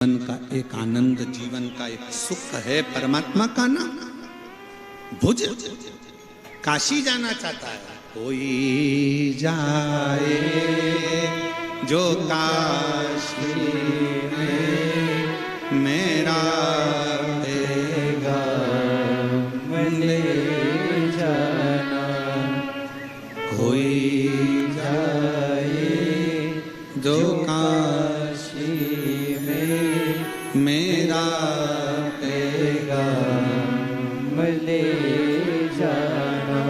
जीवन का एक आनंद, जीवन का एक सुख है परमात्मा का नाम। भुज काशी जाना चाहता है, कोई जाए जो काशी में मेरा ले जाना, कोई जाए जो काशी में मेरा पैगाम ले जाना।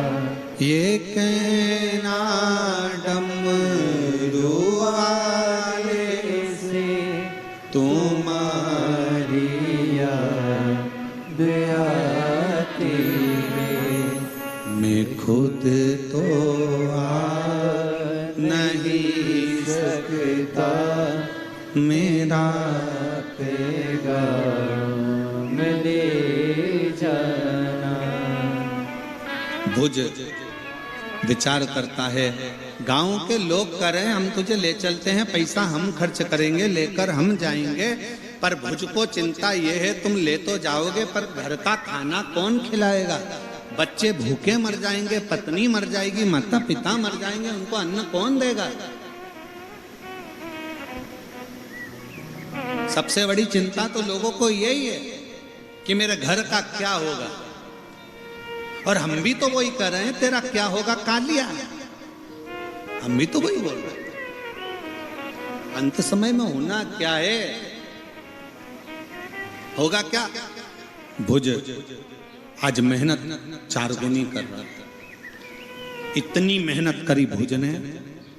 ये कहना डमरू वाले से तुम्हारी याद आती है, मैं खुद तो आ नहीं सकता, मेरा पैगाम ले जाना। भुज विचार करता है, गांव के लोग कह रहे हैं हम तुझे ले चलते हैं, पैसा हम खर्च करेंगे, लेकर हम जाएंगे, पर भुज को चिंता ये है तुम ले तो जाओगे पर घर का खाना कौन खिलाएगा? बच्चे भूखे मर जाएंगे, पत्नी मर जाएगी, माता पिता मर जाएंगे, उनको अन्न कौन देगा? सबसे बड़ी चिंता तो लोगों को यही है कि मेरे घर का क्या होगा। और हम भी तो वही कर रहे हैं, तेरा क्या होगा कालिया, हम भी तो वही बोल रहे हैं। अंत समय में होना क्या है, होगा क्या? भुज आज मेहनत 4 गुनी कर रहा था। इतनी मेहनत करी भुज ने,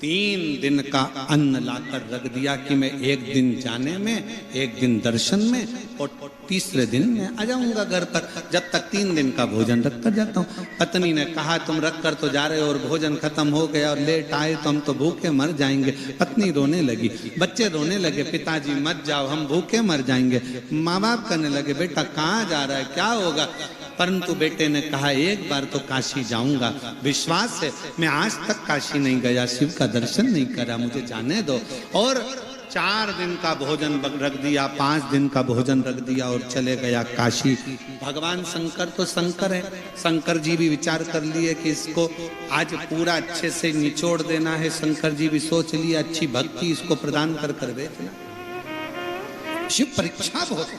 3 दिन का अन्न लाकर रख दिया कि मैं 1 दिन जाने में, 1 दिन दर्शन में और तीसरे दिन मैं आ जाऊंगा घर पर, जब तक 3 दिन का भोजन रख कर जाता हूँ। पत्नी ने कहा तुम रख कर तो जा रहे हो और भोजन खत्म हो गया और लेट आए तो हम तो भूखे मर जाएंगे। पत्नी रोने लगी, बच्चे रोने लगे, पिताजी मत जाओ हम भूखे मर जाएंगे। माँ बाप कहने लगे बेटा कहाँ जा रहा है, क्या होगा? परंतु बेटे ने कहा एक बार तो काशी जाऊंगा, विश्वास है, मैं आज तक काशी नहीं गया, शिव का दर्शन नहीं करा, मुझे जाने दो। और 4 दिन का भोजन रख दिया, 5 दिन का भोजन रख दिया और चले गया काशी। भगवान शंकर तो शंकर है, शंकर जी भी विचार कर लिए कि इसको आज पूरा अच्छे से निचोड़ देना है। शंकर जी भी सोच लिए अच्छी भक्ति इसको प्रदान कर कर भेजना। शिव परीक्षा बहुत।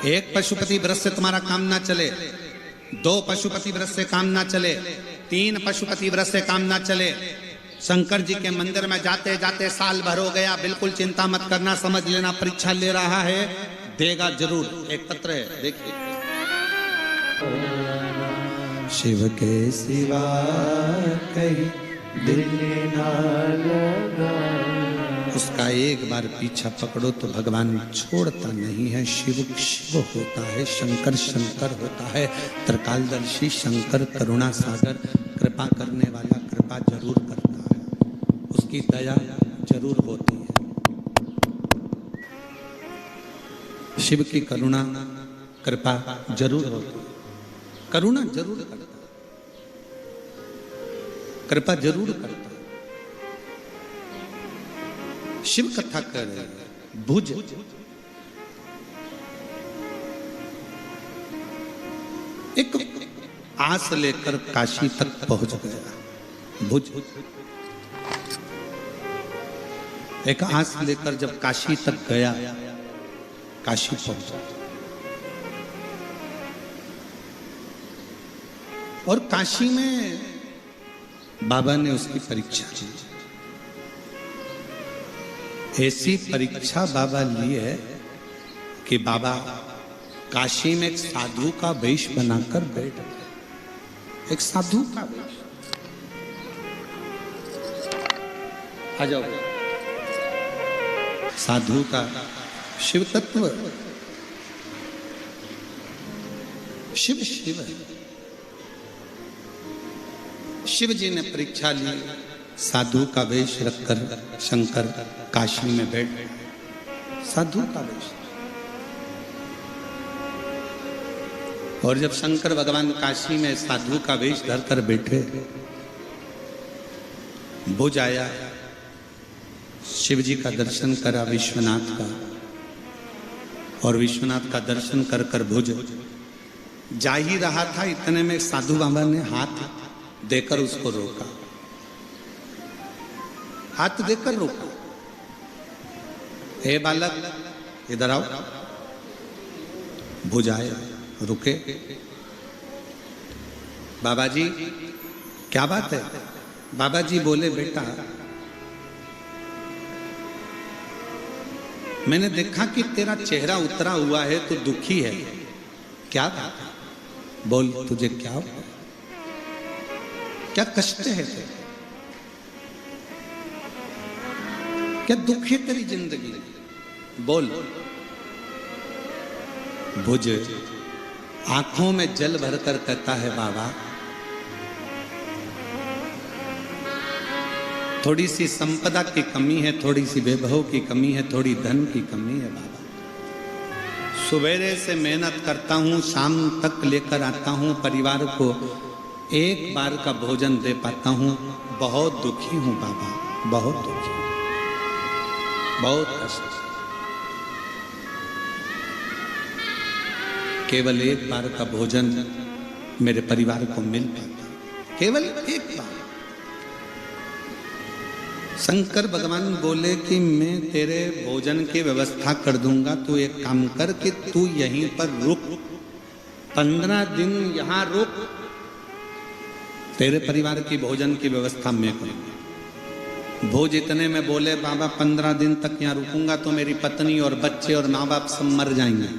एक पशुपति व्रत से तुम्हारा काम ना चले, 2 पशुपति व्रत से काम ना चले, 3 पशुपति व्रत से काम ना चले। शंकर जी के मंदिर में जाते जाते साल भर हो गया, बिल्कुल चिंता मत करना, समझ लेना परीक्षा ले रहा है, देगा जरूर। एक पत्र है देखिए, शिव के सिवा कहीं दिल ना लगा, उसका एक बार पीछा पकड़ो तो भगवान छोड़ता नहीं है। शिव शिव होता है, शंकर शंकर होता है, त्रिकालदर्शी शंकर करुणा सागर, कृपा करने वाला कृपा जरूर करता है, उसकी दया जरूर होती है। शिव की करुणा कृपा जरूर होती है, करुणा जरूर करता है, कृपा जरूर करता है। शिव कथा कर रहे हैं। भुज एक आस लेकर काशी तक पहुंच गया। भुज एक आस लेकर जब काशी तक गया, काशी पहुंचा और काशी में बाबा ने उसकी परीक्षा की। ऐसी परीक्षा बाबा ली है कि बाबा काशी में एक साधु का वेश बनाकर बैठ गए। एक साधु का वेश, आ जाओ। साधु का शिव तत्व, शिव शिव है। शिव जी ने परीक्षा ली, साधु का वेश रखकर शंकर काशी में बैठ, साधु का वेश। और जब शंकर भगवान काशी में साधु का वेश धर कर बैठे, भुज आया शिव जी का दर्शन करा विश्वनाथ का, और विश्वनाथ का दर्शन कर कर भुज जा ही रहा था, इतने में साधु बाबा ने हाथ देकर उसको रोका, हाथ देकर रोका। हे बालक इधर आओ। भुज आए, रुके। बाबा जी क्या बात है? बाबा जी बोले, बेटा मैंने देखा कि तेरा चेहरा उतरा हुआ है, तो दुखी है, क्या बात है? बोल, तुझे क्या हो, क्या कष्ट है तेरे, क्या दुख है तेरी जिंदगी, बोल। भुज आंखों में जल भरकर कहता है, बाबा थोड़ी सी संपदा की कमी है, थोड़ी सी वैभव की कमी है, थोड़ी धन की कमी है बाबा। सुबेरे से मेहनत करता हूँ, शाम तक लेकर आता हूँ, परिवार को एक बार का भोजन दे पाता हूँ। बहुत दुखी हूँ बाबा, बहुत दुखी, बहुत कष्ट। केवल एक बार का भोजन मेरे परिवार को मिल पाता, केवल एक बार। शंकर भगवान बोले कि मैं तेरे भोजन की व्यवस्था कर दूंगा, तू एक काम कर कि तू यहीं पर रुक, 15 दिन यहां रुक, तेरे परिवार की भोजन की व्यवस्था मैं करूंगा। भोज इतने में बोले, बाबा 15 दिन तक यहां रुकूंगा तो मेरी पत्नी और बच्चे और माँ बाप सब मर जाएंगे।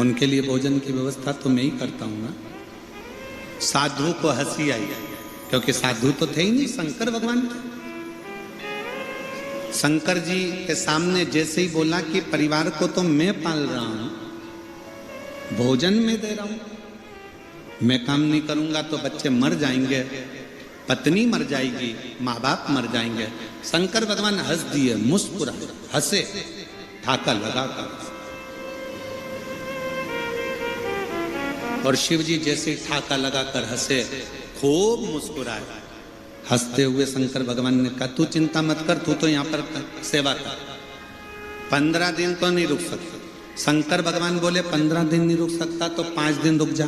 उनके लिए भोजन की व्यवस्था तो मैं ही करता हूं ना। साधु को हंसी आई, क्योंकि साधु तो थे ही नहीं, शंकर भगवान थे। शंकर जी के सामने जैसे ही बोला कि परिवार को तो मैं पाल रहा हूं, भोजन में दे रहा हूं, मैं काम नहीं करूंगा तो बच्चे मर जाएंगे, पत्नी मर जाएगी, माँ बाप मर जाएंगे। शंकर भगवान हंस दिए, मुस्कुराए, हंसे, ठाका लगाकर। और शिव जी जैसे ठाका लगाकर हंसे, खूब मुस्कुराए। हंसते हुए शंकर भगवान ने कहा, तू चिंता मत कर, तू तो यहाँ पर सेवा कर, 15 दिन तो नहीं रुक सकता। शंकर भगवान बोले 15 दिन नहीं रुक सकता तो 5 दिन रुक जा।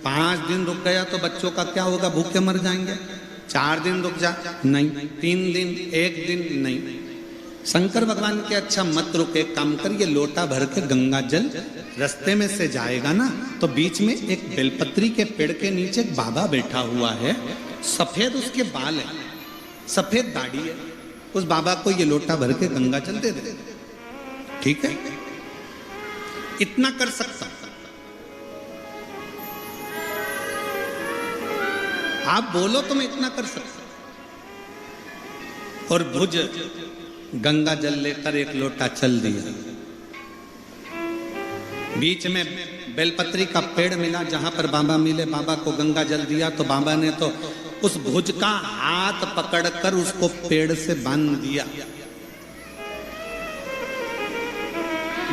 5 दिन रुक गया तो बच्चों का क्या होगा, भूखे मर जाएंगे। 4 दिन रुक जा, नहीं। 3 दिन, 1 दिन, नहीं। शंकर भगवान के अच्छा मत रुक, एक काम कर, ये लोटा भर के गंगा जल रास्ते में से जाएगा ना, तो बीच में एक बेलपत्री के पेड़ के नीचे एक बाबा बैठा हुआ है, सफेद उसके बाल है, सफेद दाढ़ी है, उस बाबा को ये लोटा भर के गंगा जल दे दे, ठीक है? इतना कर सकता, आप बोलो तो मैं इतना कर सकता। और भुज गंगा जल लेकर एक लोटा चल दिया। बीच में बेलपत्री का पेड़ मिला, जहां पर बाबा मिले, बाबा को गंगा जल दिया तो बाबा ने तो उस भुज का हाथ पकड़कर उसको पेड़ से बांध दिया।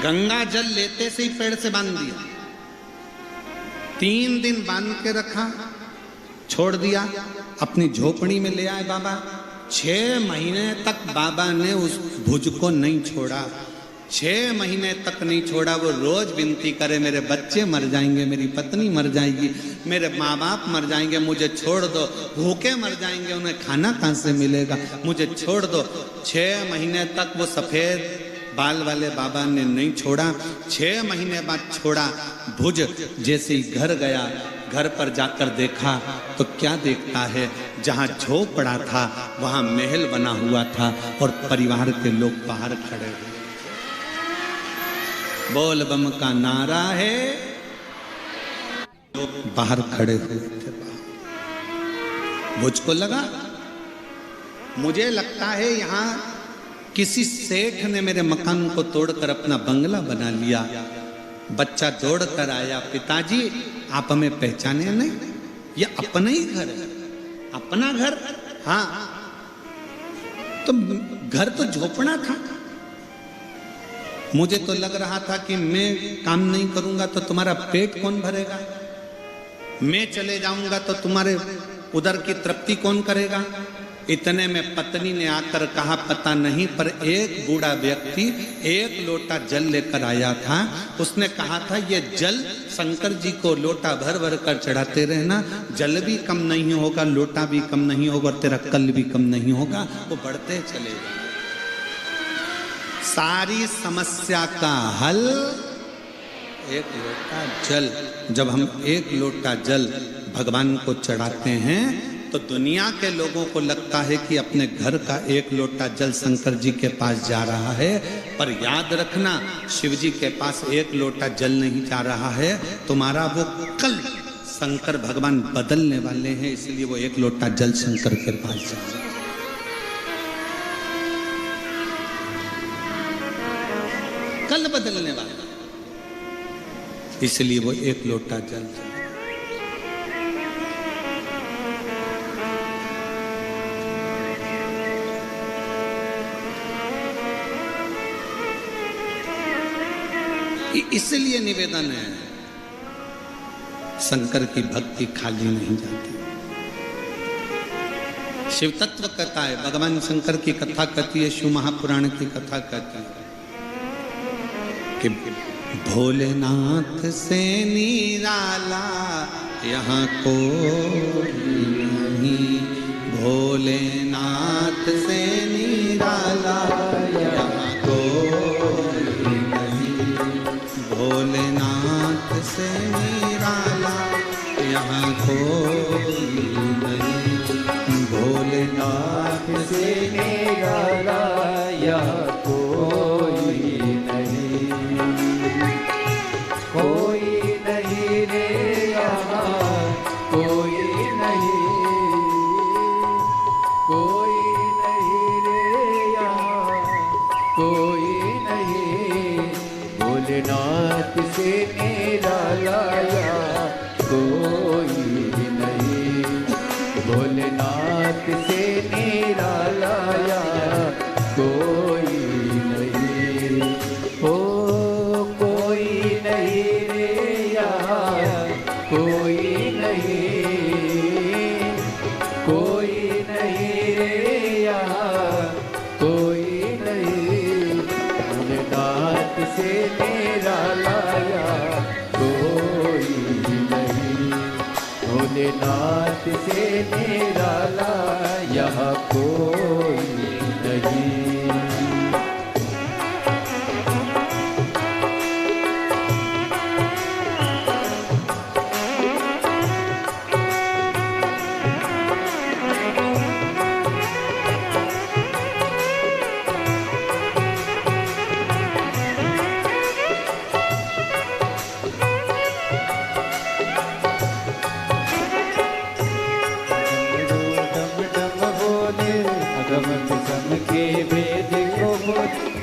गंगा जल लेते से ही पेड़ से बांध दिया। 3 दिन बांध के रखा, छोड़ दिया, अपनी झोपड़ी में ले आए बाबा। 6 महीने तक बाबा ने उस भुज को नहीं छोड़ा, 6 महीने तक नहीं छोड़ा। वो रोज विनती करे, मेरे बच्चे मर जाएंगे, मेरी पत्नी मर जाएगी, मेरे माँ बाप मर जाएंगे, मुझे छोड़ दो, भूखे मर जाएंगे, उन्हें खाना कहाँ से मिलेगा, मुझे छोड़ दो। 6 महीने तक वो सफेद बाल वाले बाबा ने नहीं छोड़ा। 6 महीने बाद छोड़ा। भुज जैसे ही घर गया, घर पर जाकर देखा तो क्या देखता है, जहाँ झोपड़ा था वहाँ महल बना हुआ था और परिवार के लोग बाहर खड़े हुए। बोल बम का नारा है, बाहर खड़े हुए थे। भुज को लगा, मुझे लगता है यहाँ किसी सेठ ने मेरे मकान को तोड़कर अपना बंगला बना लिया। बच्चा दौड़ कर आया, पिताजी आप हमें पहचाने नहीं, ये अपना ही घर है। अपना घर? हाँ। तो घर तो झोपड़ा था। मुझे तो लग रहा था कि मैं काम नहीं करूंगा तो तुम्हारा पेट कौन भरेगा, मैं चले जाऊंगा तो तुम्हारे उधर की तृप्ति कौन करेगा? इतने में पत्नी ने आकर कहा, पता नहीं, पर एक बूढ़ा व्यक्ति एक लोटा जल लेकर आया था। उसने कहा था, ये जल शंकर जी को लोटा भर भर कर चढ़ाते रहना, जल भी कम नहीं होगा, लोटा भी कम नहीं होगा, तेरा कल भी कम नहीं होगा, वो बढ़ते चलेगा। सारी समस्या का हल एक लोटा जल। जब हम एक लोटा जल भगवान को चढ़ाते हैं तो दुनिया के लोगों को लगता है कि अपने घर का एक लोटा जल शंकर जी के पास जा रहा है, पर याद रखना, शिव जी के पास एक लोटा जल नहीं जा रहा है, तुम्हारा वो कल शंकर भगवान बदलने वाले हैं, इसलिए वो एक लोटा जल शंकर के पास जा रहा है। कल बदलने वाला, इसलिए वो एक लोटा जल। इसलिए निवेदन है, शंकर की भक्ति खाली नहीं जाती। शिव तत्व कथा है, भगवान शंकर की कथा कहती है, शिव महापुराण की कथा कहती है कि भोलेनाथ से निराला यहाँ कोई नहीं, भोलेनाथ से निराला यहाँ कोई नहीं, भोलेनाथ से निराला यहाँ कोई नहीं, भोलेनाथ से निराला यहाँ कोई नहीं, कोई नहीं रे यहाँ कोई नहीं, कोई नहीं रे यहाँ कोई नहीं, भोलेनाथ से निराला यहाँ कोई नहीं, भोलेनाथ से निराला यहाँ कोई नहीं, ओ कोई नहीं रे यहाँ कोई नहीं, कोई नहीं रे यहाँ कोई नहीं, भोलेनाथ से निराला यहाँ कोई नहीं, भोलेनाथ से निराला यहाँ कोई नहीं।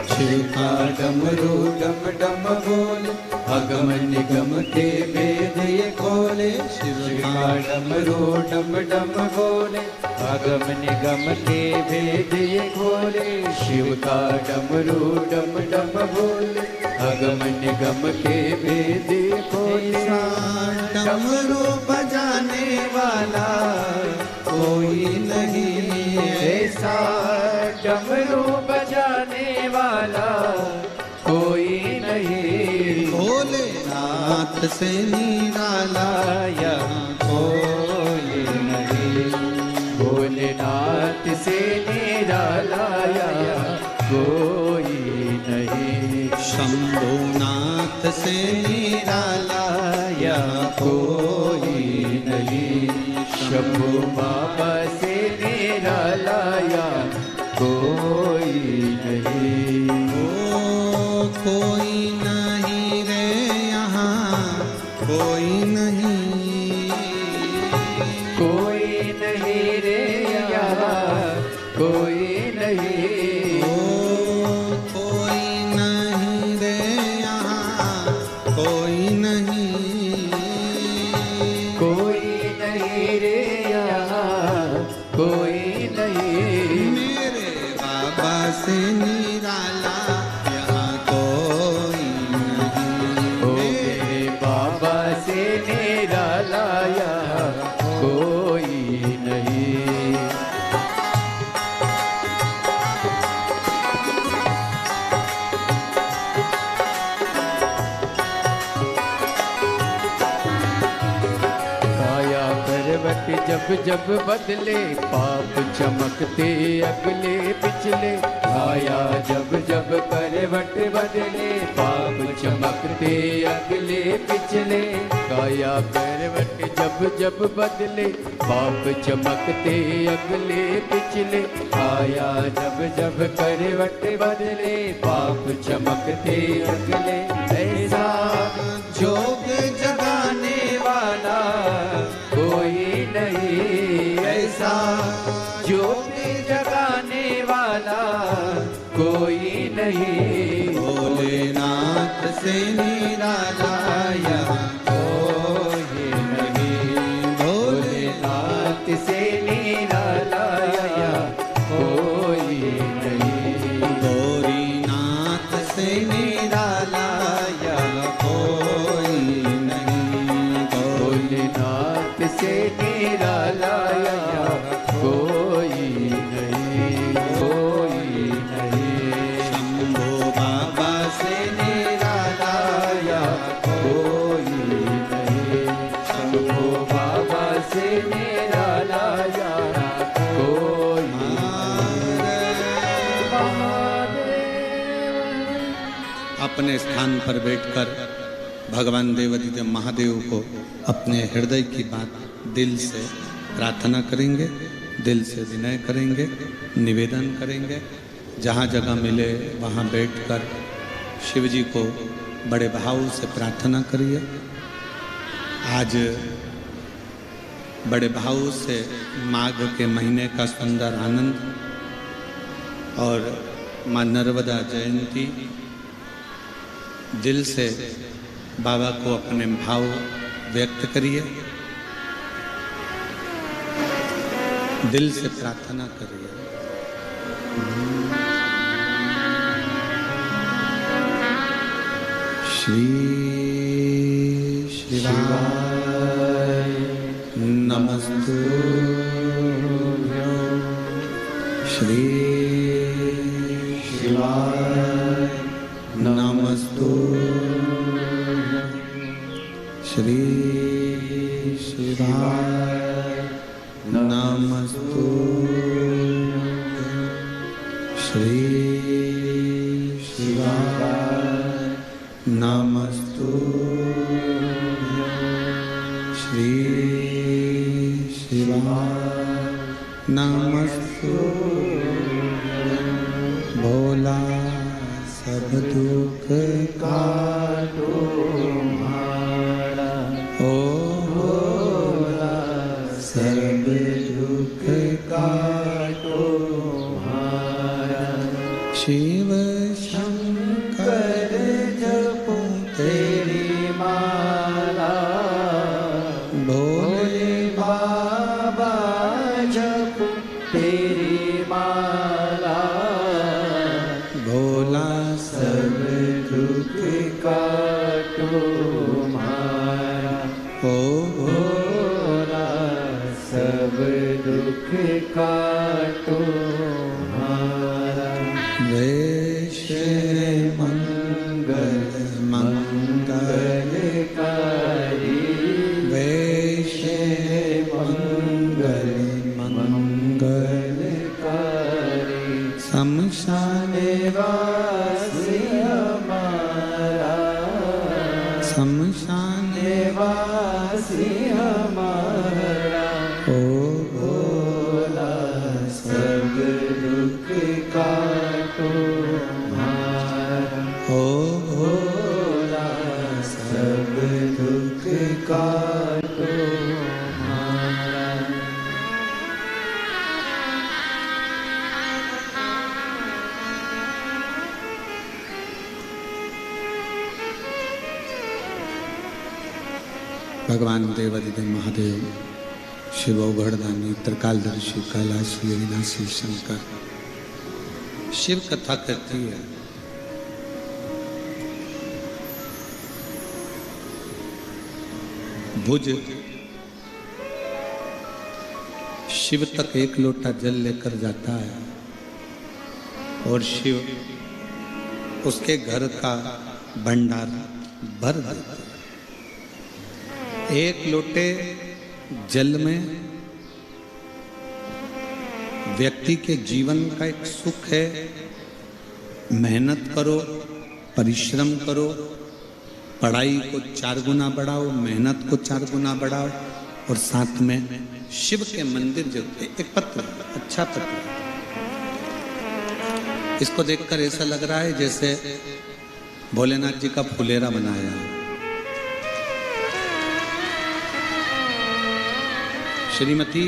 शिव का डमरू डम डम बोले, अगम निगम के वेद ये खोले, शिव का डमरू डम डम बोले, अगम निगम के भेद ये खोले, शिव का डमरू डम डम बोले, अगम निगम के भेद ये खोले, डमरू बजाने वाला कोई नहीं, ऐसा डमरू बजाने वाला कोई नहीं, भोलेनाथ से निराला यहाँ कोई नहीं, भोलेनाथ से निराला यहाँ कोई नहीं, शंभुनाथ से निराला यहाँ कोई नहीं, शंभु बाबा से निराला यहाँ कोई नहीं, ओ कोई नहीं रे यहाँ कोई नहीं, कोई नहीं रे यहाँ कोई नहीं, ओ कोई नहीं रे यहाँ कोई नहीं, कोई नहीं रे यहाँ कोई नहीं, मेरे बाबा से निराला यहाँ कोई नहीं, ओ मेरे बाबा से निराला यहाँ कोई जब जब बदले पाप चमकते अगले पिछले काया जब जब करवट बदले पाप चमकते अगले पिछले काया करवट जब जब बदले पाप चमकते अगले पिछले काया जब जब करवट बदले पाप चमकते अगले ऐसा जोग जगाने वाला कोई नहीं ऐसा जोग जगाने वाला कोई नहीं भोलेनाथ से निराला यहाँ कोई नहीं भोलेनाथ से निराला यहाँ कोई नहीं गौरीनाथ से निराला यहाँ कोई नहीं भोलेनाथ से निराला यहाँ कोई नहीं कोई नहीं शंभो बाबा से निराला यहाँ कोई नहीं शंभो बाबा से निराला यहाँ कोई अपने स्थान पर बैठकर भगवान देवाधिदेव महादेव को अपने हृदय की बात दिल से प्रार्थना करेंगे, दिल से विनय करेंगे, निवेदन करेंगे। जहाँ जगह मिले वहाँ बैठकर शिव जी को बड़े भाव से प्रार्थना करिए। आज बड़े भाव से माघ के महीने का सुंदर आनंद और माँ नर्मदा जयंती, दिल से बाबा को अपने भाव व्यक्त करिए, दिल से प्रार्थना करिए। श्री शिवाय नमस्तुभ्यं श्री शिवाय नमस्तुभ्यं श्री शिवाय नमस्तुभ्यं श्री शिवाय नमस्तुभ्यं श्री शिवाय नमस्तुभ्यं भोला सब दुख काटो तुम्हारा ओ भोला सब दुख काटो तुम्हारा शिव शंकर जपो तेरी माला भोले बाबा जपो तेरी माला भोला सब दुख काटो तुम्हारा ओ भोला सब दुख काटो तुम्हारा वैश मंगल मंगलकारी वैश मंगल मंगलकारी शमशान वासी हमारा शमशान वासी हमारा ओ भोला सब दुख काटो तुम्हारा ओ भोला सब दुख काटो तुम्हारा भगवान देवाधिदेव महादेव शिव औघड़दानी त्रिकालदर्शी कैलाशी अविनाशी शंकर शिव कथा कहती है भुज शिव तक एक लोटा जल लेकर जाता है और शिव उसके घर का भंडार भर देता है। एक लोटे जल में व्यक्ति के जीवन का एक सुख है। मेहनत करो, परिश्रम करो, पढ़ाई को 4 गुना बढ़ाओ, मेहनत को 4 गुना बढ़ाओ, और साथ में शिव के मंदिर जो एक पत्र, अच्छा पत्र, इसको देखकर ऐसा लग रहा है जैसे भोलेनाथ जी का फुलेरा बनाया। श्रीमती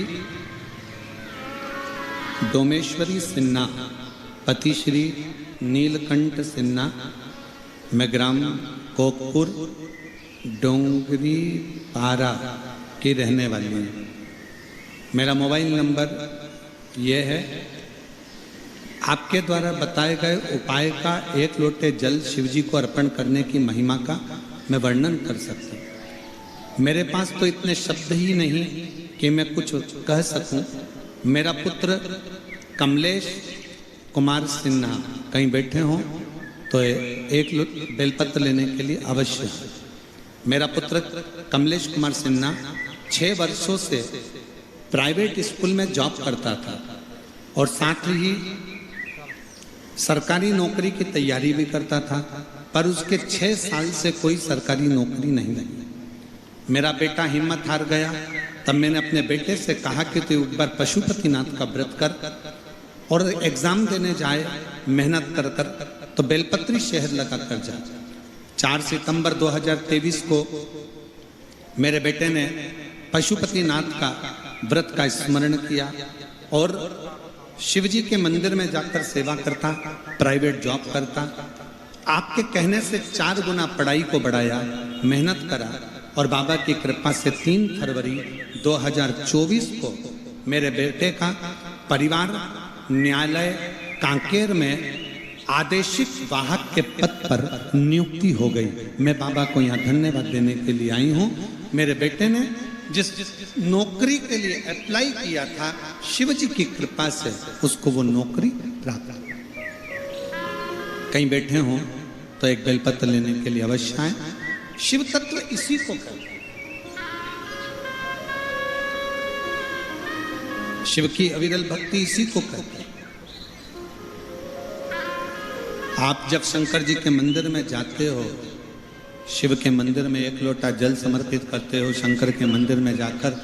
डोमेश्वरी सिन्हा, पति श्री नीलकंठ सिन्हा, मैं ग्राम कोकपुर डोंगरी पारा की रहने वाली हूँ। मेरा मोबाइल नंबर यह है। आपके द्वारा बताए गए उपाय का 1 लोटे जल शिवजी को अर्पण करने की महिमा का मैं वर्णन कर सकता हूँ। मेरे पास तो इतने शब्द ही नहीं कि मैं कुछ कह सकूं। मेरा पुत्र कमलेश कुमार सिन्हा कहीं बैठे हों तो 1 बेलपत्र लेने के लिए अवश्य। मेरा पुत्र कमलेश कुमार सिन्हा 6 वर्षों से प्राइवेट स्कूल में जॉब करता था और साथ ही सरकारी नौकरी की तैयारी भी करता था, पर उसके 6 साल से कोई सरकारी नौकरी नहीं लगी। मेरा बेटा हिम्मत हार गया। तब मैंने अपने बेटे से कहा कि तू एक बार पशुपतिनाथ का व्रत कर और एग्जाम देने जाए, मेहनत कर कर तो बेलपत्री शहर लगा कर जा। 4 सितंबर 2023 को मेरे बेटे ने पशुपतिनाथ का व्रत का स्मरण किया और शिवजी के मंदिर में जाकर सेवा करता, प्राइवेट जॉब करता। आपके कहने से 4 गुना पढ़ाई को बढ़ाया, मेहनत करा और बाबा की कृपा से 3 फरवरी 2024 को मेरे बेटे का परिवार न्यायालय कांकेर में आदेशिक वाहक के पद पर नियुक्ति हो गई। मैं बाबा को यहाँ धन्यवाद देने के लिए आई हूँ। मेरे बेटे ने जिस नौकरी के लिए अप्लाई किया था, शिवजी की कृपा से उसको वो नौकरी प्राप्त। कहीं बैठे हों तो 1 बेलपत्र लेने के लिए अवश्य आए। शिव तत्व इसी को कहते हैं। शिव की अविरल भक्ति इसी को कहते हैं। आप जब शंकर जी के मंदिर में जाते हो, शिव के मंदिर में 1 लोटा जल समर्पित करते हो, शंकर के मंदिर में जाकर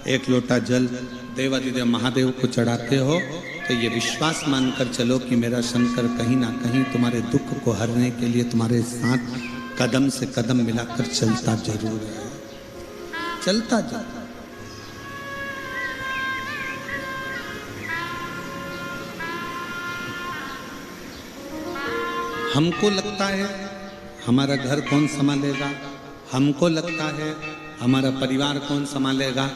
1 लोटा जल देवादिदेव महादेव को चढ़ाते हो, तो ये विश्वास मानकर चलो कि मेरा शंकर कहीं ना कहीं तुम्हारे दुख को हरने के लिए तुम्हारे साथ कदम से कदम मिलाकर चलता जरूर है, चलता जरूर। हमको लगता है हमारा घर कौन संभालेगा, हमको लगता है हमारा परिवार कौन संभालेगा,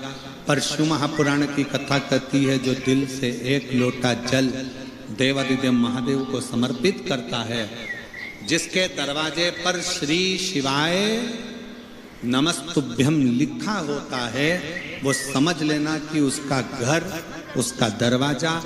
पर शिव महापुराण की कथा कहती है जो दिल से 1 लोटा जल देवादिदेव महादेव को समर्पित करता है, जिसके दरवाजे पर श्री शिवाय नमस्तुभ्यम लिखा होता है, वो समझ लेना कि उसका घर, उसका दरवाजा